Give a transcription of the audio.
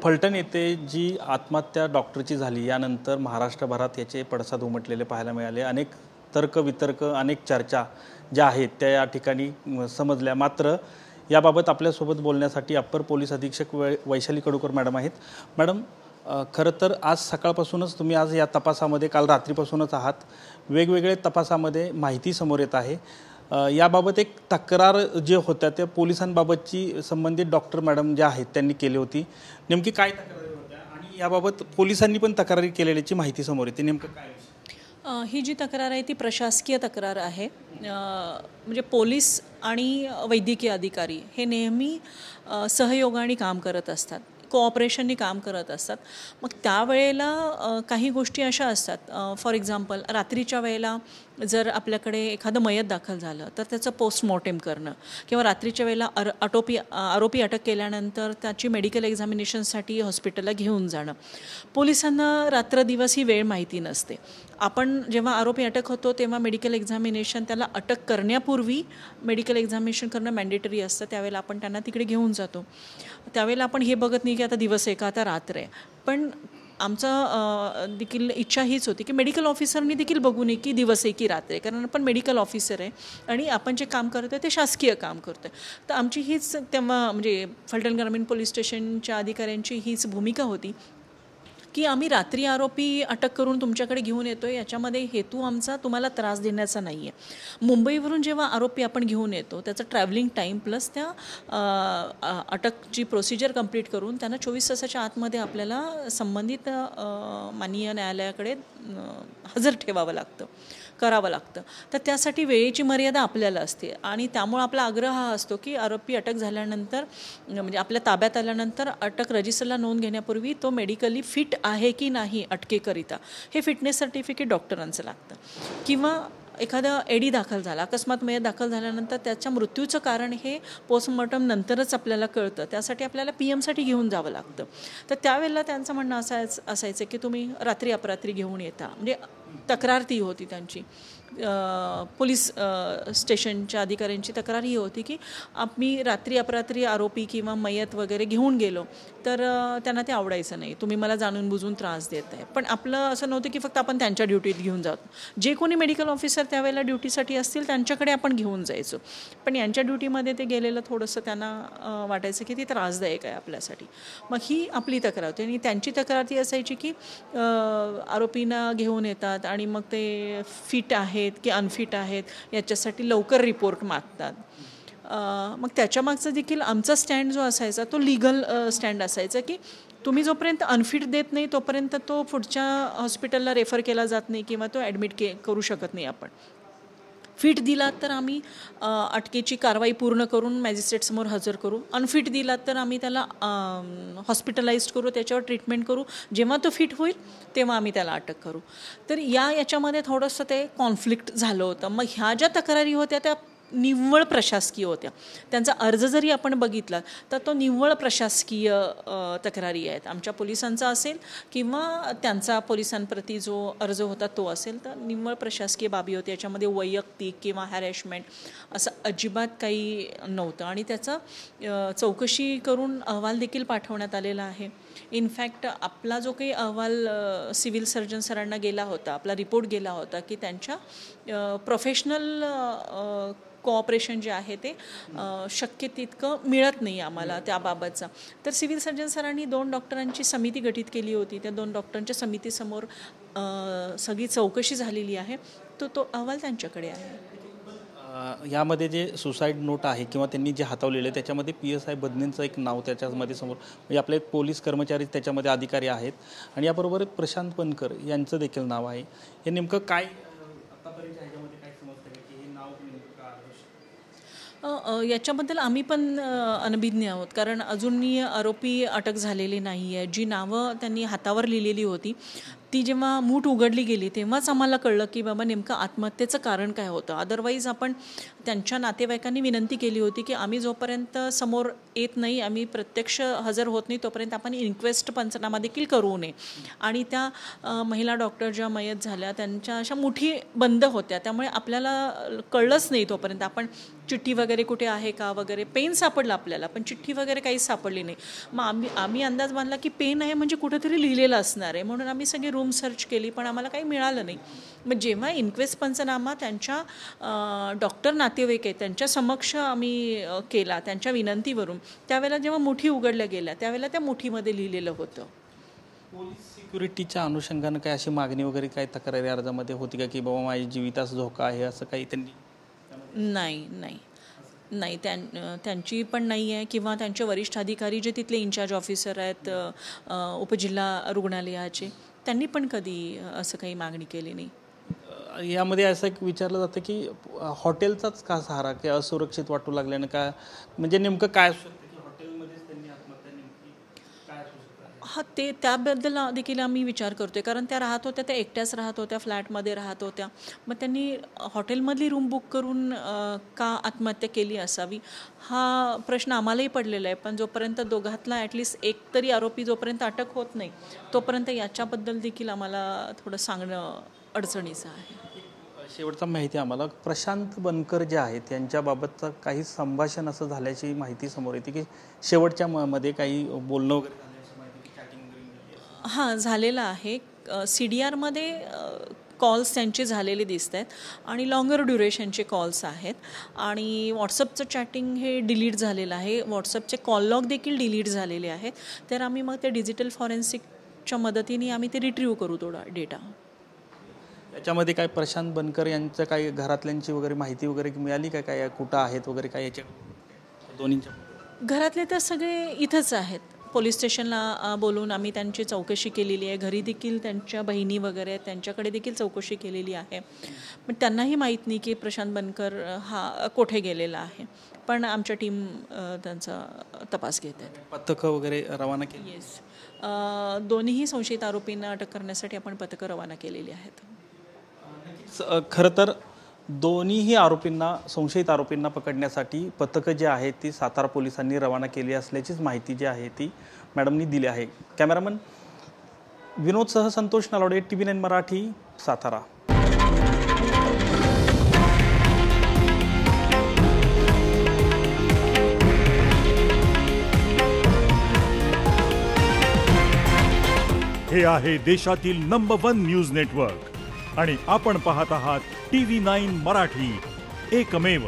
फलटण येथे जी आत्महत्या डॉक्टरची झाली यानंतर महाराष्ट्रभरात याचे पडसाद उमटलेले पाहायला मिळाले। अनेक तर्कवितर्क अनेक चर्चा ज्या आहेत त्या या ठिकाणी समजल्या। मात्र याबाबत आपल्यासोबत बोलण्यासाठी अप्पर पोलीस अधीक्षक वैशाली कडूकर मॅडम आहेत। मॅडम, खरं तर आज सकाळपासूनच तुम्ही आज या तपासामध्ये काल रात्रीपासूनच आहात, वेगवेगळे तपासामध्ये माहिती समोर येत आहे। याबाबत एक तक्रार जे होत्या त्या पोलिसांबाबतची संबंधित डॉक्टर मॅडम ज्या आहेत त्यांनी केली होती, नेमकी काय तक्रारी होत्या आणि याबाबत पोलिसांनी पण तक्रारी केलेल्याची माहिती समोर येते, नेमकं काय? ही जी तक्रार आहे ती प्रशासकीय तक्रार आहे। म्हणजे पोलीस आणि वैद्यकीय अधिकारी हे नेहमी सहयोगाने काम करत असतात, कोऑपरेशननी काम करत असतात। मग त्यावेळेला काही गोष्टी अशा असतात, फॉर एक्झाम्पल रात्रीच्या वेळेला जर आपल्याकडे एखादं मयत दाखल झालं तर त्याचं पोस्टमॉर्टेम करणं, किंवा रात्रीच्या वेळेला आरोपी अटक केल्यानंतर त्याची मेडिकल एक्झामिनेशनसाठी हॉस्पिटलला घेऊन जाणं। पोलिसांना रात्रदिवस ही वेळ माहिती नसते। आपण जेव्हा आरोपी अटक होतो तेव्हा मेडिकल एक्झामिनेशन, त्याला अटक करण्यापूर्वी मेडिकल एक्झामिनेशन करणं मॅन्डेटरी असतं। त्यावेळेला आपण त्यांना तिकडे घेऊन जातो। त्यावेळेला आपण हे बघत नाही की आता दिवस आहे का आता रात्र आहे, पण आमचं देखील इच्छा हीच होती की मेडिकल ऑफिसरनी देखील बघू नये की दिवस आहे की रात्र आहे, कारण आपण मेडिकल ऑफिसर आहे आणि आपण जे काम करतो ते शासकीय काम करतो आहे। तर आमची हीच तेव्हा म्हणजे फलटण ग्रामीण पोलीस स्टेशनच्या अधिकाऱ्यांची हीच भूमिका होती की आम्ही रात्री आरोपी अटक करून तुमच्याकडे घेऊन येतो आहे, याच्यामध्ये हेतू आमचा तुम्हाला त्रास देण्याचा नाही आहे। मुंबईवरून जेव्हा आरोपी आपण घेऊन येतो त्याचं ट्रॅव्हलिंग टाईम प्लस त्या अटकची प्रोसिजर कंप्लीट करून त्यांना 24 तासाच्या आतमध्ये आपल्याला संबंधित माननीय न्यायालयाकडे हजर ठेवावं लागतं, करावं लागतं। तर त्यासाठी वेळेची मर्यादा आपल्याला असते आणि त्यामुळे आपला आग्रह हा असतो की आरोपी अटक झाल्यानंतर म्हणजे आपल्या ताब्यात आल्यानंतर अटक रजिस्टरला नोंद घेण्यापूर्वी तो मेडिकली फिट आहे की नाही अटकेकरिता हे फिटनेस सर्टिफिकेट डॉक्टरांचं लागतं। किंवा एखादा एडी दाखल झाला, अकस्मात मयत दाखल झाल्यानंतर त्याच्या मृत्यूचं कारण हे पोस्टमॉर्टम नंतरच आपल्याला कळतं, त्यासाठी आपल्याला PMसाठी घेऊन जावं लागतं। तर त्यावेळेला त्यांचं म्हणणं असायचं की तुम्ही रात्री अपरात्री घेऊन येता, म्हणजे तक्रार ती होती त्यांची। पोलीस स्टेशनच्या अधिकाऱ्यांची तक्रार ही होती की आम्ही रात्री अपरात्री आरोपी किंवा मयत वगैरे घेऊन गेलो तर त्यांना ते आवडायचं नाही, तुम्ही मला जाणून बुजून त्रास देत आहे। पण आपलं असं नव्हतं की फक्त आपण त्यांच्या ड्युटीत घेऊन जातो, जे कोणी मेडिकल ऑफिसर त्यावेळेला ड्युटीसाठी असतील त्यांच्याकडे आपण घेऊन जायचो। पण यांच्या ड्युटीमध्ये ते गेलेलं थोडंसं त्यांना वाटायचं की ती त्रासदायक आहे आपल्यासाठी। मग ही आपली तक्रार होती आणि त्यांची तक्रार ती असायची की आरोपींना घेऊन येतात आणि मग ते फिट आहेत की अनफिट आहेत याच्यासाठी लवकर रिपोर्ट मागतात। मग त्याच्या मागचा देखील आमचा स्टँड जो असायचा तो लीगल स्टँड असायचा की तुम्ही जोपर्यंत अनफिट देत नाही तोपर्यंत तो पुढच्या हॉस्पिटलला रेफर केला जात नाही किंवा तो ॲडमिट करू शकत नाही आपण। फिट दिलात तर आम्ही अटकेची कारवाई पूर्ण करून मॅजिस्ट्रेटसमोर हजर करू, अनफिट दिलात तर आम्ही त्याला हॉस्पिटलाइज्ड करू, त्याच्यावर ट्रीटमेंट करू, जेव्हा तो फिट होईल तेव्हा आम्ही त्याला अटक करू। तर याच्यामध्ये थोडंसं ते कॉन्फ्लिक्ट झालं होतं। मग ह्या ज्या तक्रारी होत्या त्या निव्वळ प्रशासकीय होत्या। त्यांचा अर्ज जरी आपण बघितला तर तो निव्वळ प्रशासकीय तक्रारी आहेत। आमच्या पोलिसांचा असेल किंवा त्यांचा पोलिसांप्रती जो अर्ज होता तो असेल तर निव्वळ प्रशासकीय बाबी होती। याच्यामध्ये वैयक्तिक किंवा हॅरेसमेंट असं अजिबात काही नव्हतं आणि त्याचा चौकशी करून अहवाल देखील पाठवण्यात आलेला आहे। इनफॅक्ट आपला जो काही अहवाल सिव्हिल सर्जन सरांना गेला होता, आपला रिपोर्ट गेला होता की त्यांच्या प्रोफेशनल कोऑपरेशन जे आहे ते शक्य तितकं मिळत नाही आम्हाला त्याबाबतचा। तर सिव्हिल सर्जन सरांनी 2 डॉक्टरांची समिती गठीत केली होती। त्या 2 डॉक्टरांच्या समितीसमोर सगळी चौकशी झालेली आहे, तो अहवाल त्यांच्याकडे आहे। यामध्ये जे सुसाईड नोट आहे किंवा त्यांनी जे हातावलेलं आहे त्याच्यामध्ये PSI बदनेंचं एक नाव त्याच्यामध्ये समोर, म्हणजे आपले पोलीस कर्मचारी त्याच्यामध्ये अधिकारी आहेत आणि याबरोबर प्रशांत बनकर यांचं देखील नाव आहे। हे नेमकं काय आतापर्यंत ह्याच्यामध्ये काय समजतं की हे नाव नेमकं काय? याच्याबद्दल आम्ही पण अनभिज्ञ आहोत, कारण अजूनही आरोपी अटक झालेली नाही आहे। जी नावं त्यांनी हातावर लिहिलेली होती ती जेव्हा मूठ उघडली गेली तेव्हाच आम्हाला कळलं की बाबा नेमकं आत्महत्येचं कारण काय होतं। अदरवाईज आपण त्यांच्या नातेवाईकांनी विनंती केली होती की आम्ही जोपर्यंत समोर येत नाही, आम्ही प्रत्यक्ष हजर होत नाही तोपर्यंत आपण इन्क्वेस्ट पंचनामा देखील करू नये। आणि त्या महिला डॉक्टर ज्या मयत झाल्या त्यांच्या अशा मुठी बंद होत्या, त्यामुळे आपल्याला कळलंच नाही तोपर्यंत आपण चिठ्ठी वगैरे कुठे आहे का वगैरे. पेन सापडला आपल्याला, पण चिठ्ठी वगैरे काहीच सापडली नाही. मग आम्ही अंदाज बांधला की पेन आहे म्हणजे कुठेतरी लिहिलेलं असणार आहे, म्हणून आम्ही सगळी रूम सर्च केली, पण आम्हाला काही मिळालं नाही. मग जेव्हा इन्क्वेस्ट पंचनामा त्यांच्या डॉक्टर नातेवाईक आहेत त्यांच्या समक्ष आम्ही केला त्यांच्या विनंतीवरून, त्यावेळेला जेव्हा मुठी उघडल्या गेल्या त्यावेळेला त्या मुठीमध्ये लिहिलेलं होतं. पोलीस सिक्युरिटीच्या अनुषंगानं काय अशी मागणी वगैरे काय तक्रारी अर्जामध्ये होती का की बाबा माझ्या जीवितास धोका आहे असं काही त्यांनी? नाही त्यांची पण नाही आहे, किंवा त्यांचे वरिष्ठ अधिकारी जे तिथले इन्चार्ज ऑफिसर आहेत उपजिल्हा रुग्णालयाचे, त्यांनी पण कधी असं काही मागणी केली नाही. यामध्ये असं एक विचारलं जातं की हॉटेलचाच का सहारा, की असुरक्षित वाटू लागल्यानं का, म्हणजे नेमकं काय असू शकतं की हॉटेलमध्येच त्यांनी आत्महत्या नेमकी काय असू शकतं? हां, त्याबद्दल देखील आम्ही विचार करतोय, कारण त्या राहत होत्या, त्या एकट्याच राहत होत्या, फ्लॅटमध्ये राहत होत्या. मग त्यांनी हॉटेलमधली रूम बुक करून का आत्महत्या केली असावी हा प्रश्न आम्हालाही पडलेला आहे. पण जोपर्यंत दोघातला ॲटलिस्ट एक तरी आरोपी जोपर्यंत अटक होत नाही तोपर्यंत याच्याबद्दल देखील आम्हाला थोडं सांगणं अडचणीचं आहे. शेवटचा माहिती आम्हाला, प्रशांत बनकर जे आहेत यांच्याबाबतचं काही संभाषण असं झाल्याची माहिती समोर येते की शेवटच्या मध्ये काही बोलणं वगैरे झाल्याची माहिती, चॅटिंग वगैरे? हां, झालेलं आहे. CDRमध्ये कॉल्स त्यांचे झालेले दिसत आहेत आणि लॉंगर ड्युरेशनचे कॉल्स आहेत, आणि व्हॉट्सअपचं चॅटिंग हे डिलीट झालेलं आहे. व्हॉट्सअपचे कॉल लॉग देखील डिलीट झालेले आहेत. तर आम्ही मग ते डिजिटल फॉरेन्सिकच्या मदतीने आम्ही ते रिट्रीव्ह करू तो डेटा. याच्यामध्ये काय प्रशांत बनकर यांचं काही घरातल्यांची वगैरे माहिती वगैरे मिळाली का, काय कुठं आहेत वगैरे काय याच्या दोन्हीच्या? घरातले तर सगळे इथंच आहेत. पोलीस स्टेशनला बोलून आम्ही त्यांची चौकशी केलेली आहे. घरी देखील त्यांच्या बहिणी वगैरे त्यांच्याकडे देखील चौकशी केलेली आहे. पण त्यांनाही माहीत नाही की प्रशांत बनकर हा कुठे गेलेला आहे. पण आमच्या टीम त्यांचा तपास घेत आहेत. पथकं वगैरे रवाना केली? येस, दोन्हीही संशयित आरोपींना अटक करण्यासाठी आपण पथकं रवाना केलेली आहेत. खरं तर दोन्हीही आरोपींना, संशयित आरोपींना पकडण्यासाठी पथकं जी आहेत ती सातारा पोलिसांनी रवाना केली असल्याचीच माहिती जी आहे ती मॅडमनी दिली आहे. कॅमेरामन विनोदसह संतोष नलावडे, TV9 मराठी, सातारा. हे आहे देशातील नंबर 1 न्यूज नेटवर्क आणि आपण पाहत आहात TV9 मराठी, एकमेव.